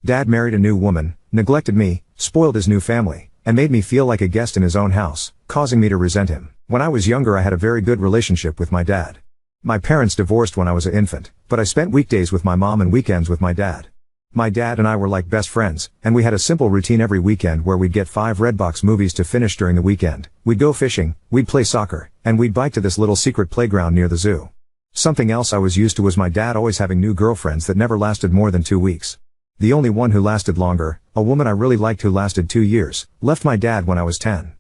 Dad married a new woman, neglected me, spoiled his new family, and made me feel like a guest in his own house, causing me to resent him. When I was younger I had a very good relationship with my dad. My parents divorced when I was an infant, but I spent weekdays with my mom and weekends with my dad. My dad and I were like best friends, and we had a simple routine every weekend where we'd get 5 Redbox movies to finish during the weekend. We'd go fishing, we'd play soccer, and we'd bike to this little secret playground near the zoo. Something else I was used to was my dad always having new girlfriends that never lasted more than 2 weeks. The only one who lasted longer, a woman I really liked who lasted 2 years, left my dad when I was 10.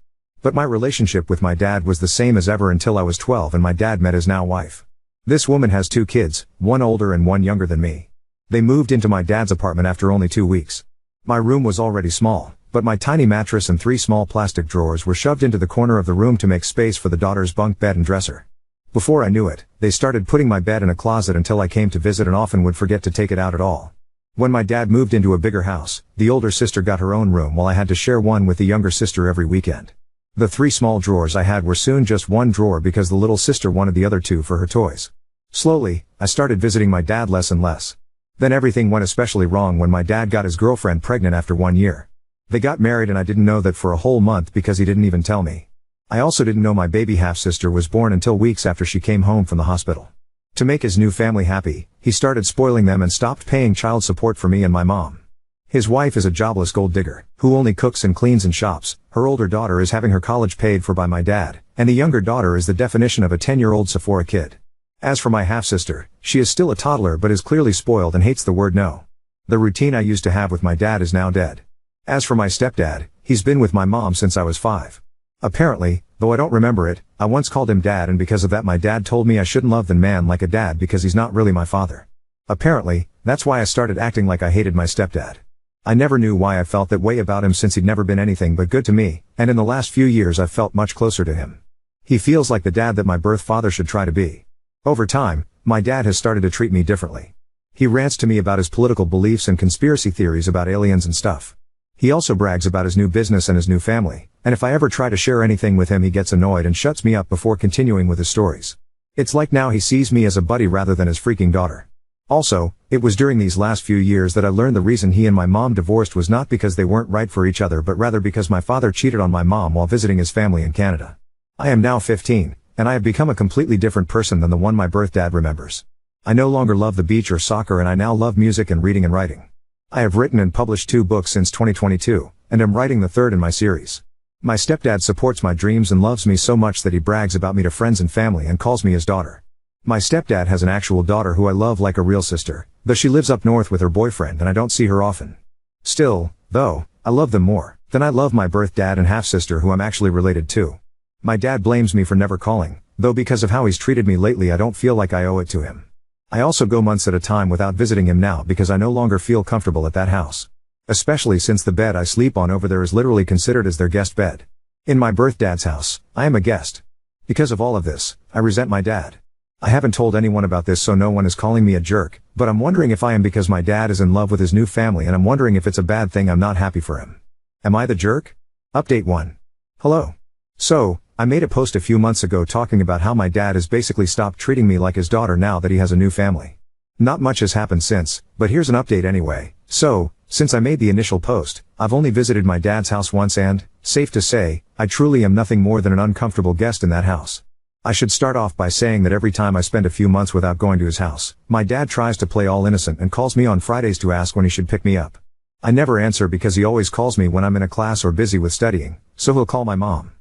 But my relationship with my dad was the same as ever until I was 12 and my dad met his now wife. This woman has 2 kids, one older and one younger than me. They moved into my dad's apartment after only 2 weeks. My room was already small, but my tiny mattress and 3 small plastic drawers were shoved into the corner of the room to make space for the daughter's bunk bed and dresser. Before I knew it, they started putting my bed in a closet until I came to visit and often would forget to take it out at all. When my dad moved into a bigger house, the older sister got her own room while I had to share one with the younger sister every weekend. The 3 small drawers I had were soon just 1 drawer because the little sister wanted the other 2 for her toys. Slowly, I started visiting my dad less and less. Then everything went especially wrong when my dad got his girlfriend pregnant after 1 year. They got married and I didn't know that for a whole month because he didn't even tell me. I also didn't know my baby half-sister was born until weeks after she came home from the hospital. To make his new family happy, he started spoiling them and stopped paying child support for me and my mom. His wife is a jobless gold digger, who only cooks and cleans and shops. Her older daughter is having her college paid for by my dad, and the younger daughter is the definition of a 10-year-old Sephora kid. As for my half-sister, she is still a toddler but is clearly spoiled and hates the word no. The routine I used to have with my dad is now dead. As for my stepdad, he's been with my mom since I was 5. Apparently, though I don't remember it, I once called him dad and because of that my dad told me I shouldn't love the man like a dad because he's not really my father. Apparently, that's why I started acting like I hated my stepdad. I never knew why I felt that way about him since he'd never been anything but good to me, and in the last few years I've felt much closer to him. He feels like the dad that my birth father should try to be. Over time, my dad has started to treat me differently. He rants to me about his political beliefs and conspiracy theories about aliens and stuff. He also brags about his new business and his new family, and if I ever try to share anything with him he gets annoyed and shuts me up before continuing with his stories. It's like now he sees me as a buddy rather than his freaking daughter. Also, it was during these last few years that I learned the reason he and my mom divorced was not because they weren't right for each other but rather because my father cheated on my mom while visiting his family in Canada. I am now 15, and I have become a completely different person than the one my birth dad remembers. I no longer love the beach or soccer and I now love music and reading and writing. I have written and published 2 books since 2022, and am writing the 3rd in my series. My stepdad supports my dreams and loves me so much that he brags about me to friends and family and calls me his daughter. My stepdad has an actual daughter who I love like a real sister, though she lives up north with her boyfriend and I don't see her often. Still, though, I love them more than I love my birth dad and half-sister who I'm actually related to. My dad blames me for never calling, though because of how he's treated me lately I don't feel like I owe it to him. I also go months at a time without visiting him now because I no longer feel comfortable at that house. Especially since the bed I sleep on over there is literally considered as their guest bed. In my birth dad's house, I am a guest. Because of all of this, I resent my dad. I haven't told anyone about this so no one is calling me a jerk, but I'm wondering if I am because my dad is in love with his new family and I'm wondering if it's a bad thing I'm not happy for him. Am I the jerk? Update 1. Hello. So, I made a post a few months ago talking about how my dad has basically stopped treating me like his daughter now that he has a new family. Not much has happened since, but here's an update anyway. So, since I made the initial post, I've only visited my dad's house once and, safe to say, I truly am nothing more than an uncomfortable guest in that house. I should start off by saying that every time I spend a few months without going to his house, my dad tries to play all innocent and calls me on Fridays to ask when he should pick me up. I never answer because he always calls me when I'm in a class or busy with studying, so he'll call my mom.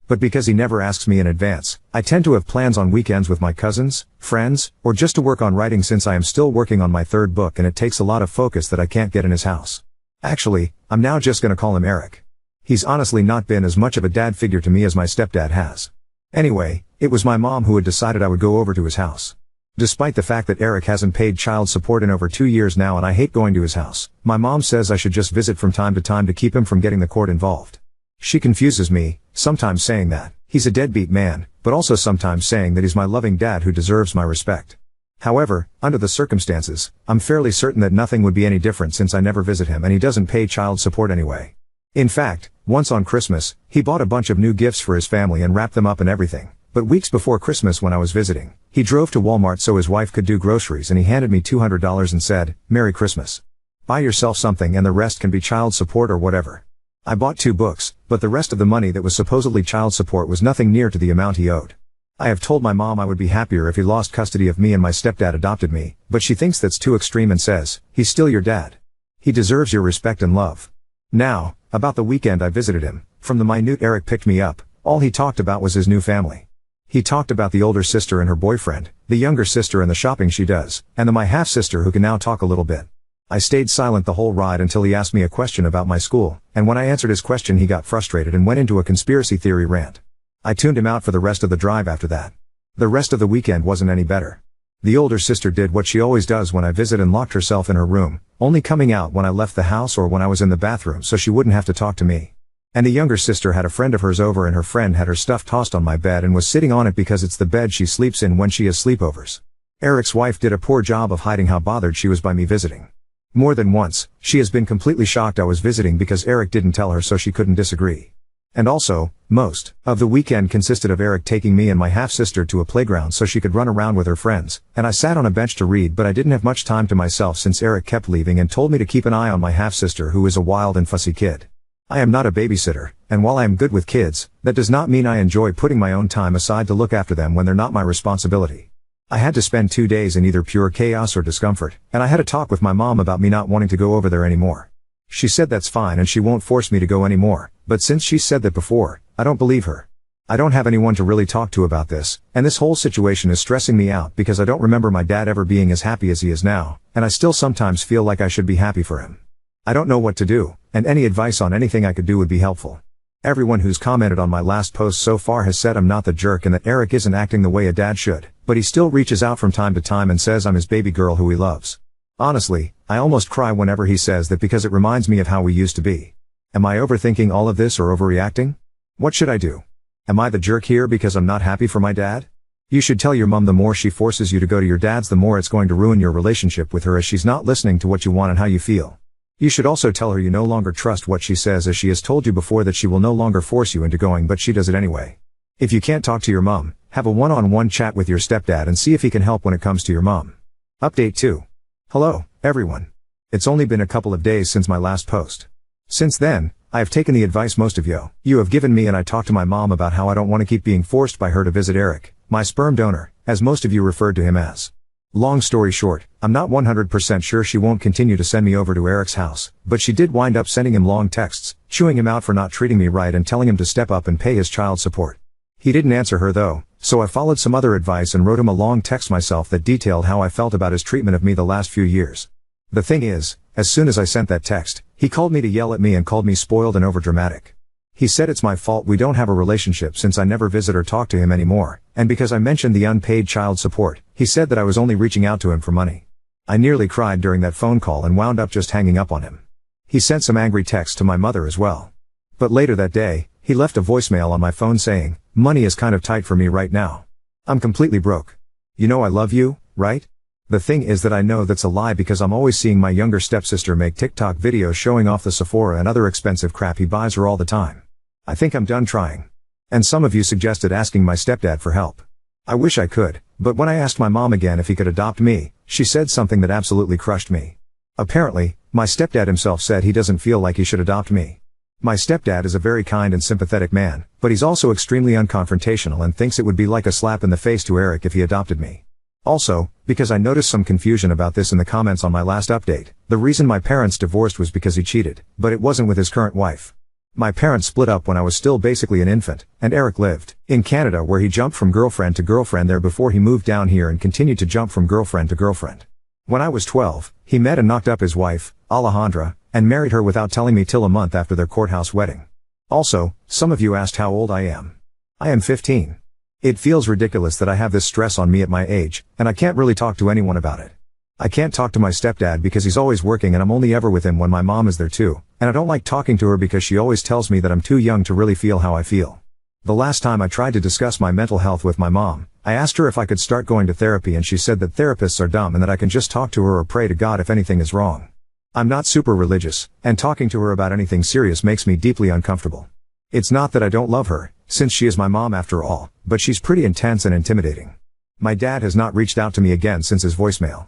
But because he never asks me in advance, I tend to have plans on weekends with my cousins, friends, or just to work on writing since I am still working on my 3rd book and it takes a lot of focus that I can't get in his house. Actually, I'm now just gonna call him Eric. He's honestly not been as much of a dad figure to me as my stepdad has. Anyway, it was my mom who had decided I would go over to his house. Despite the fact that Eric hasn't paid child support in over 2 years now and I hate going to his house, my mom says I should just visit from time to keep him from getting the court involved. She confuses me, sometimes saying that he's a deadbeat man, but also sometimes saying that he's my loving dad who deserves my respect. However, under the circumstances, I'm fairly certain that nothing would be any different since I never visit him and he doesn't pay child support anyway. In fact, once on Christmas, he bought a bunch of new gifts for his family and wrapped them up and everything, but weeks before Christmas when I was visiting, he drove to Walmart so his wife could do groceries and he handed me $200 and said, "Merry Christmas." Buy yourself something and the rest can be child support or whatever. I bought 2 books, but the rest of the money that was supposedly child support was nothing near to the amount he owed. I have told my mom I would be happier if he lost custody of me and my stepdad adopted me, but she thinks that's too extreme and says, he's still your dad. He deserves your respect and love. Now, about the weekend I visited him, from the minute Eric picked me up, all he talked about was his new family. He talked about the older sister and her boyfriend, the younger sister and the shopping she does, and my half-sister who can now talk a little bit. I stayed silent the whole ride until he asked me a question about my school, and when I answered his question he got frustrated and went into a conspiracy theory rant. I tuned him out for the rest of the drive after that. The rest of the weekend wasn't any better. The older sister did what she always does when I visit and locked herself in her room, only coming out when I left the house or when I was in the bathroom so she wouldn't have to talk to me. And the younger sister had a friend of hers over and her friend had her stuff tossed on my bed and was sitting on it because it's the bed she sleeps in when she has sleepovers. Eric's wife did a poor job of hiding how bothered she was by me visiting. More than once, she has been completely shocked I was visiting because Eric didn't tell her so she couldn't disagree. And also, most of the weekend consisted of Eric taking me and my half-sister to a playground so she could run around with her friends, and I sat on a bench to read but I didn't have much time to myself since Eric kept leaving and told me to keep an eye on my half-sister who is a wild and fussy kid. I am not a babysitter, and while I am good with kids, that does not mean I enjoy putting my own time aside to look after them when they're not my responsibility. I had to spend 2 days in either pure chaos or discomfort, and I had a talk with my mom about me not wanting to go over there anymore. She said that's fine and she won't force me to go anymore, but since she said that before, I don't believe her. I don't have anyone to really talk to about this, and this whole situation is stressing me out because I don't remember my dad ever being as happy as he is now, and I still sometimes feel like I should be happy for him. I don't know what to do, and any advice on anything I could do would be helpful. Everyone who's commented on my last post so far has said I'm not the jerk and that Eric isn't acting the way a dad should, but he still reaches out from time to time and says I'm his baby girl who he loves. Honestly, I almost cry whenever he says that because it reminds me of how we used to be. Am I overthinking all of this or overreacting? What should I do? Am I the jerk here because I'm not happy for my dad? You should tell your mom the more she forces you to go to your dad's the more it's going to ruin your relationship with her as she's not listening to what you want and how you feel. You should also tell her you no longer trust what she says as she has told you before that she will no longer force you into going but she does it anyway. If you can't talk to your mom, have a one-on-one chat with your stepdad and see if he can help when it comes to your mom. Update 2. Hello, everyone. It's only been a couple of days since my last post. Since then, I have taken the advice most of you have given me and I talked to my mom about how I don't want to keep being forced by her to visit Eric, my sperm donor, as most of you referred to him as. Long story short, I'm not 100% sure she won't continue to send me over to Eric's house, but she did wind up sending him long texts, chewing him out for not treating me right and telling him to step up and pay his child support. He didn't answer her though, so I followed some other advice and wrote him a long text myself that detailed how I felt about his treatment of me the last few years. The thing is, as soon as I sent that text, he called me to yell at me and called me spoiled and overdramatic. He said it's my fault we don't have a relationship since I never visit or talk to him anymore, and because I mentioned the unpaid child support, he said that I was only reaching out to him for money. I nearly cried during that phone call and wound up just hanging up on him. He sent some angry texts to my mother as well. But later that day, he left a voicemail on my phone saying, "Money is kind of tight for me right now. I'm completely broke. You know I love you, right?" The thing is that I know that's a lie because I'm always seeing my younger stepsister make TikTok videos showing off the Sephora and other expensive crap he buys her all the time. I think I'm done trying. And some of you suggested asking my stepdad for help. I wish I could, but when I asked my mom again if he could adopt me, she said something that absolutely crushed me. Apparently, my stepdad himself said he doesn't feel like he should adopt me. My stepdad is a very kind and sympathetic man, but he's also extremely unconfrontational and thinks it would be like a slap in the face to Eric if he adopted me. Also, because I noticed some confusion about this in the comments on my last update, the reason my parents divorced was because he cheated, but it wasn't with his current wife. My parents split up when I was still basically an infant, and Eric lived in Canada where he jumped from girlfriend to girlfriend there before he moved down here and continued to jump from girlfriend to girlfriend. When I was 12, he met and knocked up his wife, Alejandra, and married her without telling me till a month after their courthouse wedding. Also, some of you asked how old I am. I am 15. It feels ridiculous that I have this stress on me at my age, and I can't really talk to anyone about it. I can't talk to my stepdad because he's always working and I'm only ever with him when my mom is there too, and I don't like talking to her because she always tells me that I'm too young to really feel how I feel. The last time I tried to discuss my mental health with my mom, I asked her if I could start going to therapy and she said that therapists are dumb and that I can just talk to her or pray to God if anything is wrong. I'm not super religious, and talking to her about anything serious makes me deeply uncomfortable. It's not that I don't love her, since she is my mom after all, but she's pretty intense and intimidating. My dad has not reached out to me again since his voicemail.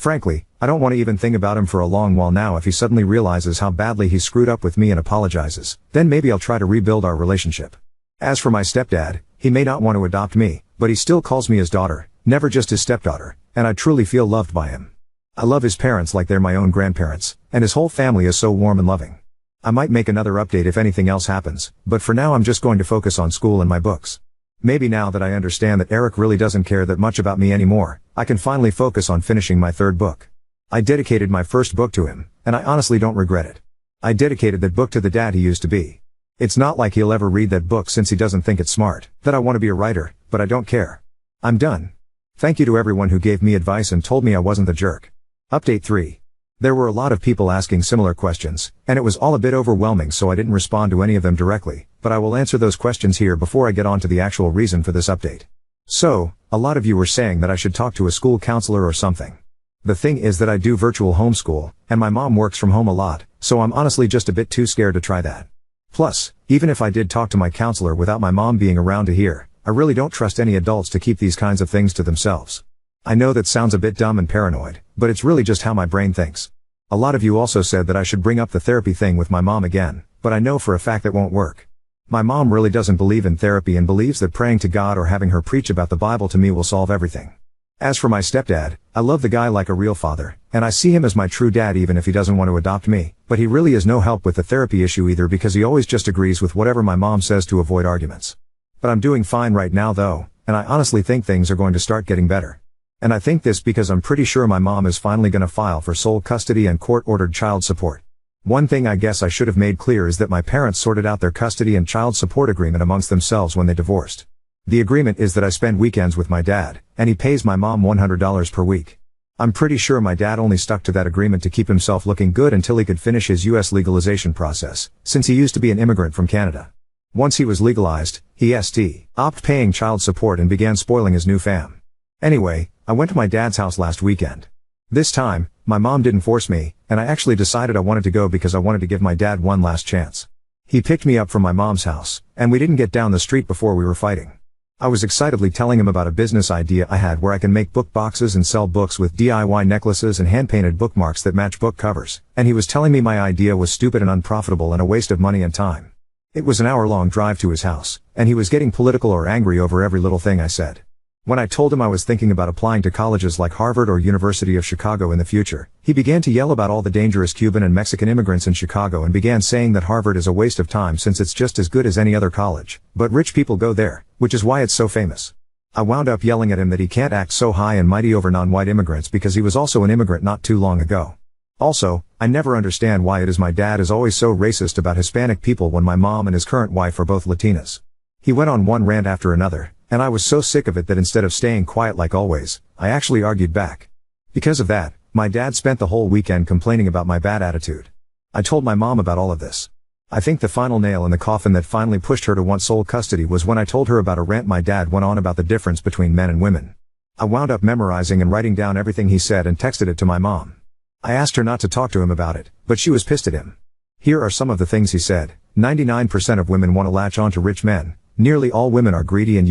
Frankly, I don't want to even think about him for a long while now. If he suddenly realizes how badly he screwed up with me and apologizes, then maybe I'll try to rebuild our relationship. As for my stepdad, he may not want to adopt me, but he still calls me his daughter, never just his stepdaughter, and I truly feel loved by him. I love his parents like they're my own grandparents, and his whole family is so warm and loving. I might make another update if anything else happens, but for now I'm just going to focus on school and my books. Maybe now that I understand that Eric really doesn't care that much about me anymore, I can finally focus on finishing my third book. I dedicated my first book to him, and I honestly don't regret it. I dedicated that book to the dad he used to be. It's not like he'll ever read that book since he doesn't think it's smart that I want to be a writer, but I don't care. I'm done. Thank you to everyone who gave me advice and told me I wasn't the jerk. Update 3. There were a lot of people asking similar questions, and it was all a bit overwhelming, so I didn't respond to any of them directly, but I will answer those questions here before I get on to the actual reason for this update. So, a lot of you were saying that I should talk to a school counselor or something. The thing is that I do virtual homeschool, and my mom works from home a lot, so I'm honestly just a bit too scared to try that. Plus, even if I did talk to my counselor without my mom being around to hear, I really don't trust any adults to keep these kinds of things to themselves. I know that sounds a bit dumb and paranoid, but it's really just how my brain thinks. A lot of you also said that I should bring up the therapy thing with my mom again, but I know for a fact that won't work. My mom really doesn't believe in therapy and believes that praying to God or having her preach about the Bible to me will solve everything. As for my stepdad, I love the guy like a real father, and I see him as my true dad even if he doesn't want to adopt me, but he really is no help with the therapy issue either because he always just agrees with whatever my mom says to avoid arguments. But I'm doing fine right now though, and I honestly think things are going to start getting better. And I think this because I'm pretty sure my mom is finally gonna file for sole custody and court-ordered child support. One thing I guess I should have made clear is that my parents sorted out their custody and child support agreement amongst themselves when they divorced. The agreement is that I spend weekends with my dad, and he pays my mom $100 per week. I'm pretty sure my dad only stuck to that agreement to keep himself looking good until he could finish his US legalization process, since he used to be an immigrant from Canada. Once he was legalized, he stopped paying child support and began spoiling his new fam. Anyway, I went to my dad's house last weekend. This time, my mom didn't force me, and I actually decided I wanted to go because I wanted to give my dad one last chance. He picked me up from my mom's house, and we didn't get down the street before we were fighting. I was excitedly telling him about a business idea I had where I can make book boxes and sell books with DIY necklaces and hand-painted bookmarks that match book covers, and he was telling me my idea was stupid and unprofitable and a waste of money and time. It was an hour-long drive to his house, and he was getting political or angry over every little thing I said. When I told him I was thinking about applying to colleges like Harvard or University of Chicago in the future, he began to yell about all the dangerous Cuban and Mexican immigrants in Chicago and began saying that Harvard is a waste of time since it's just as good as any other college, but rich people go there, which is why it's so famous. I wound up yelling at him that he can't act so high and mighty over non-white immigrants because he was also an immigrant not too long ago. Also, I never understand why it is my dad is always so racist about Hispanic people when my mom and his current wife are both Latinas. He went on one rant after another, and I was so sick of it that instead of staying quiet like always, I actually argued back. Because of that, my dad spent the whole weekend complaining about my bad attitude. I told my mom about all of this. I think the final nail in the coffin that finally pushed her to want sole custody was when I told her about a rant my dad went on about the difference between men and women. I wound up memorizing and writing down everything he said and texted it to my mom. I asked her not to talk to him about it, but she was pissed at him. Here are some of the things he said. 99% of women want to latch on to rich men. Nearly all women are greedy and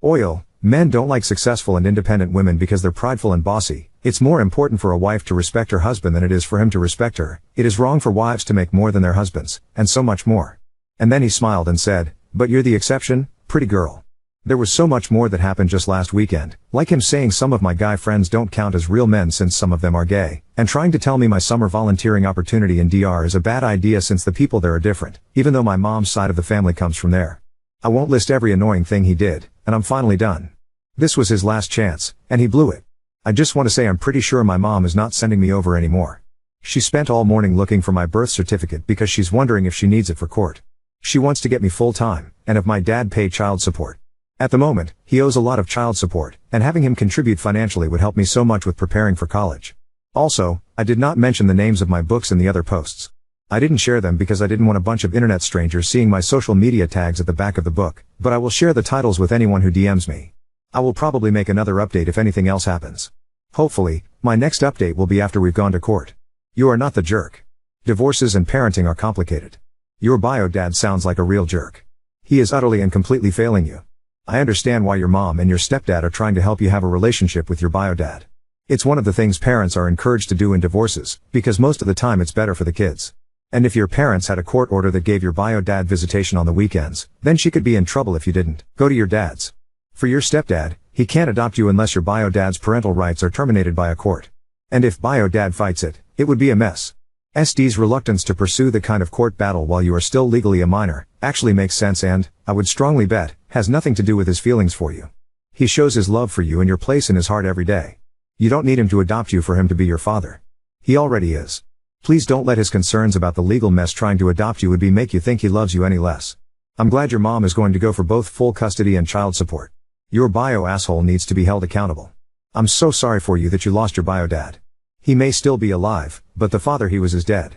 oil. Men don't like successful and independent women because they're prideful and bossy. It's more important for a wife to respect her husband than it is for him to respect her. It is wrong for wives to make more than their husbands, and so much more. And then he smiled and said, "But you're the exception, pretty girl." There was so much more that happened just last weekend, like him saying some of my guy friends don't count as real men since some of them are gay, and trying to tell me my summer volunteering opportunity in DR is a bad idea since the people there are different, even though my mom's side of the family comes from there. I won't list every annoying thing he did, and I'm finally done. This was his last chance, and he blew it. I just want to say I'm pretty sure my mom is not sending me over anymore. She spent all morning looking for my birth certificate because she's wondering if she needs it for court. She wants to get me full-time, and if my dad pay child support. At the moment, he owes a lot of child support, and having him contribute financially would help me so much with preparing for college. Also, I did not mention the names of my books in the other posts. I didn't share them because I didn't want a bunch of internet strangers seeing my social media tags at the back of the book, but I will share the titles with anyone who DMs me. I will probably make another update if anything else happens. Hopefully, my next update will be after we've gone to court. You are not the jerk. Divorces and parenting are complicated. Your bio dad sounds like a real jerk. He is utterly and completely failing you. I understand why your mom and your stepdad are trying to help you have a relationship with your bio dad. It's one of the things parents are encouraged to do in divorces, because most of the time it's better for the kids. And if your parents had a court order that gave your bio dad visitation on the weekends, then she could be in trouble if you didn't. Go to your dad's. For your stepdad, he can't adopt you unless your bio dad's parental rights are terminated by a court. And if bio dad fights it, it would be a mess. SD's reluctance to pursue the kind of court battle while you are still legally a minor actually makes sense and, I would strongly bet, has nothing to do with his feelings for you. He shows his love for you and your place in his heart every day. You don't need him to adopt you for him to be your father. He already is. Please don't let his concerns about the legal mess trying to adopt you would be make you think he loves you any less. I'm glad your mom is going to go for both full custody and child support. Your bio asshole needs to be held accountable. I'm so sorry for you that you lost your bio dad. He may still be alive, but the father he was is dead.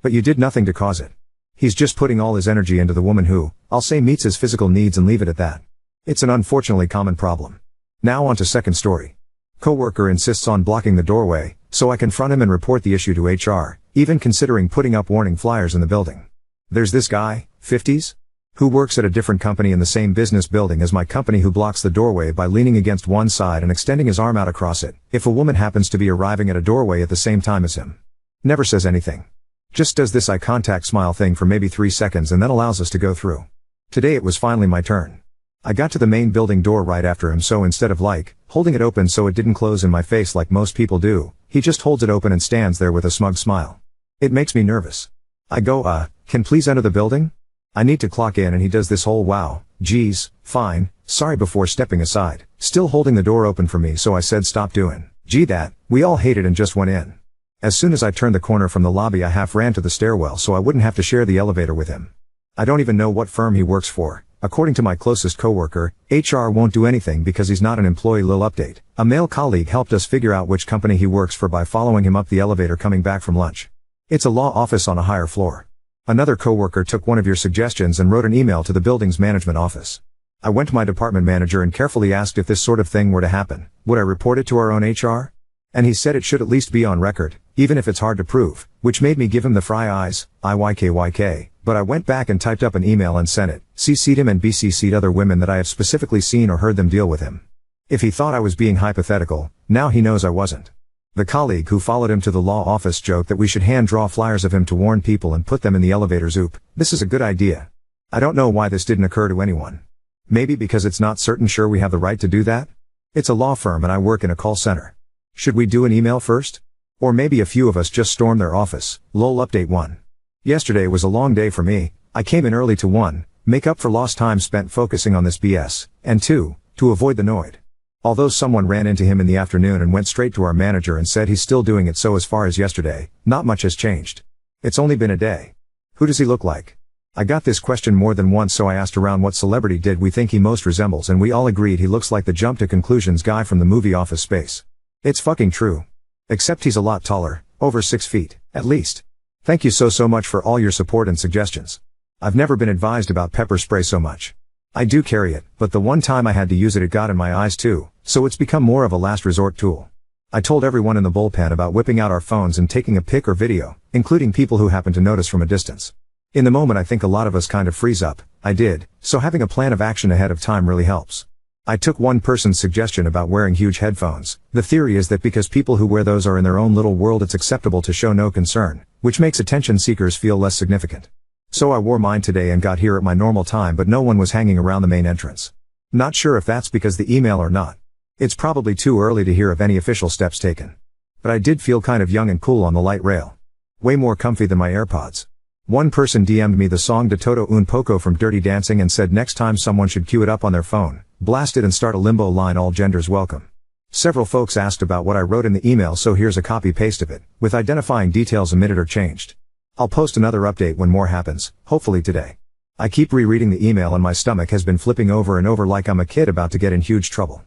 But you did nothing to cause it. He's just putting all his energy into the woman who, I'll say, meets his physical needs and leave it at that. It's an unfortunately common problem. Now on to second story. Coworker insists on blocking the doorway, so I confront him and report the issue to HR, even considering putting up warning flyers in the building. There's this guy, 50s, who works at a different company in the same business building as my company who blocks the doorway by leaning against one side and extending his arm out across it, if a woman happens to be arriving at a doorway at the same time as him. Never says anything. Just does this eye contact smile thing for maybe 3 seconds and then allows us to go through. Today it was finally my turn. I got to the main building door right after him, so instead of holding it open so it didn't close in my face like most people do, he just holds it open and stands there with a smug smile. It makes me nervous. I go, can please enter the building? I need to clock in and he does this whole wow, geez, fine, sorry before stepping aside, still holding the door open for me, so I said stop doing, gee that, we all hate it and just went in. As soon as I turned the corner from the lobby I half ran to the stairwell so I wouldn't have to share the elevator with him. I don't even know what firm he works for. According to my closest coworker, HR won't do anything because he's not an employee. Lil update. A male colleague helped us figure out which company he works for by following him up the elevator coming back from lunch. It's a law office on a higher floor. Another coworker took one of your suggestions and wrote an email to the building's management office. I went to my department manager and carefully asked if this sort of thing were to happen, would I report it to our own HR? And he said it should at least be on record, even if it's hard to prove, which made me give him the fry eyes, IYKYK, but I went back and typed up an email and sent it, CC'd him and BCC'd other women that I have specifically seen or heard them deal with him. If he thought I was being hypothetical, now he knows I wasn't. The colleague who followed him to the law office joked that we should hand draw flyers of him to warn people and put them in the elevators. Oop, this is a good idea. I don't know why this didn't occur to anyone. Maybe because it's not certain sure we have the right to do that? It's a law firm and I work in a call center. Should we do an email first? Or maybe a few of us just storm their office. Lol update 1. Yesterday was a long day for me. I came in early to 1, make up for lost time spent focusing on this BS, and 2, to avoid the noid. Although someone ran into him in the afternoon and went straight to our manager and said he's still doing it, so as far as yesterday, not much has changed. It's only been a day. Who does he look like? I got this question more than once, so I asked around what celebrity did we think he most resembles, and we all agreed he looks like the jump to conclusions guy from the movie Office Space. It's fucking true. Except he's a lot taller, over 6 feet, at least. Thank you so much for all your support and suggestions. I've never been advised about pepper spray so much. I do carry it, but the one time I had to use it got in my eyes too, so it's become more of a last resort tool. I told everyone in the bullpen about whipping out our phones and taking a pic or video, including people who happen to notice from a distance. In the moment I think a lot of us kind of freeze up, I did, so having a plan of action ahead of time really helps. I took one person's suggestion about wearing huge headphones. The theory is that because people who wear those are in their own little world, it's acceptable to show no concern, which makes attention seekers feel less significant. So I wore mine today and got here at my normal time, but no one was hanging around the main entrance. Not sure if that's because the email or not. It's probably too early to hear of any official steps taken. But I did feel kind of young and cool on the light rail. Way more comfy than my AirPods. One person DM'd me the song De Todo Un Poco from Dirty Dancing and said next time someone should cue it up on their phone, blast it and start a limbo line, all genders welcome. Several folks asked about what I wrote in the email, so here's a copy paste of it, with identifying details omitted or changed. I'll post another update when more happens, hopefully today. I keep rereading the email and my stomach has been flipping over and over like I'm a kid about to get in huge trouble.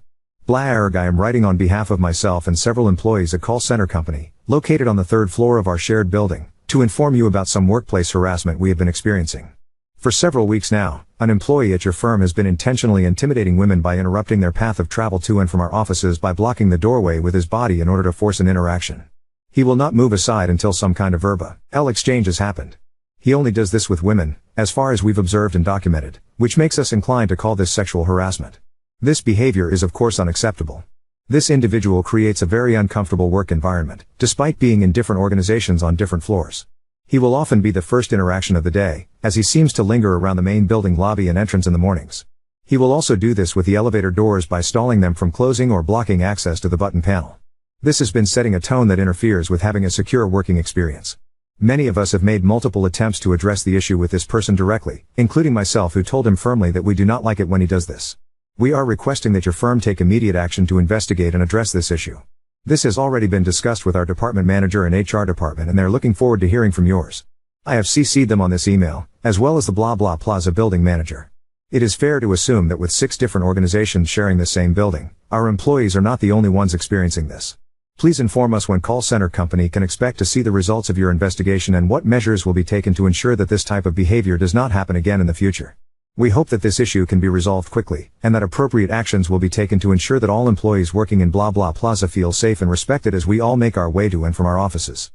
Blarg, I am writing on behalf of myself and several employees at call center company, located on the 3rd floor of our shared building, to inform you about some workplace harassment we have been experiencing. For several weeks now, an employee at your firm has been intentionally intimidating women by interrupting their path of travel to and from our offices by blocking the doorway with his body in order to force an interaction. He will not move aside until some kind of verbal exchange has happened. He only does this with women, as far as we've observed and documented, which makes us inclined to call this sexual harassment. This behavior is of course unacceptable. This individual creates a very uncomfortable work environment, despite being in different organizations on different floors. He will often be the first interaction of the day, as he seems to linger around the main building lobby and entrance in the mornings. He will also do this with the elevator doors by stalling them from closing or blocking access to the button panel. This has been setting a tone that interferes with having a secure working experience. Many of us have made multiple attempts to address the issue with this person directly, including myself, who told him firmly that we do not like it when he does this. We are requesting that your firm take immediate action to investigate and address this issue. This has already been discussed with our department manager and HR department, and they're looking forward to hearing from yours. I have CC'd them on this email, as well as the Blah Blah Plaza building manager. It is fair to assume that with 6 different organizations sharing the same building, our employees are not the only ones experiencing this. Please inform us when call center company can expect to see the results of your investigation and what measures will be taken to ensure that this type of behavior does not happen again in the future. We hope that this issue can be resolved quickly, and that appropriate actions will be taken to ensure that all employees working in Blah Blah Plaza feel safe and respected as we all make our way to and from our offices.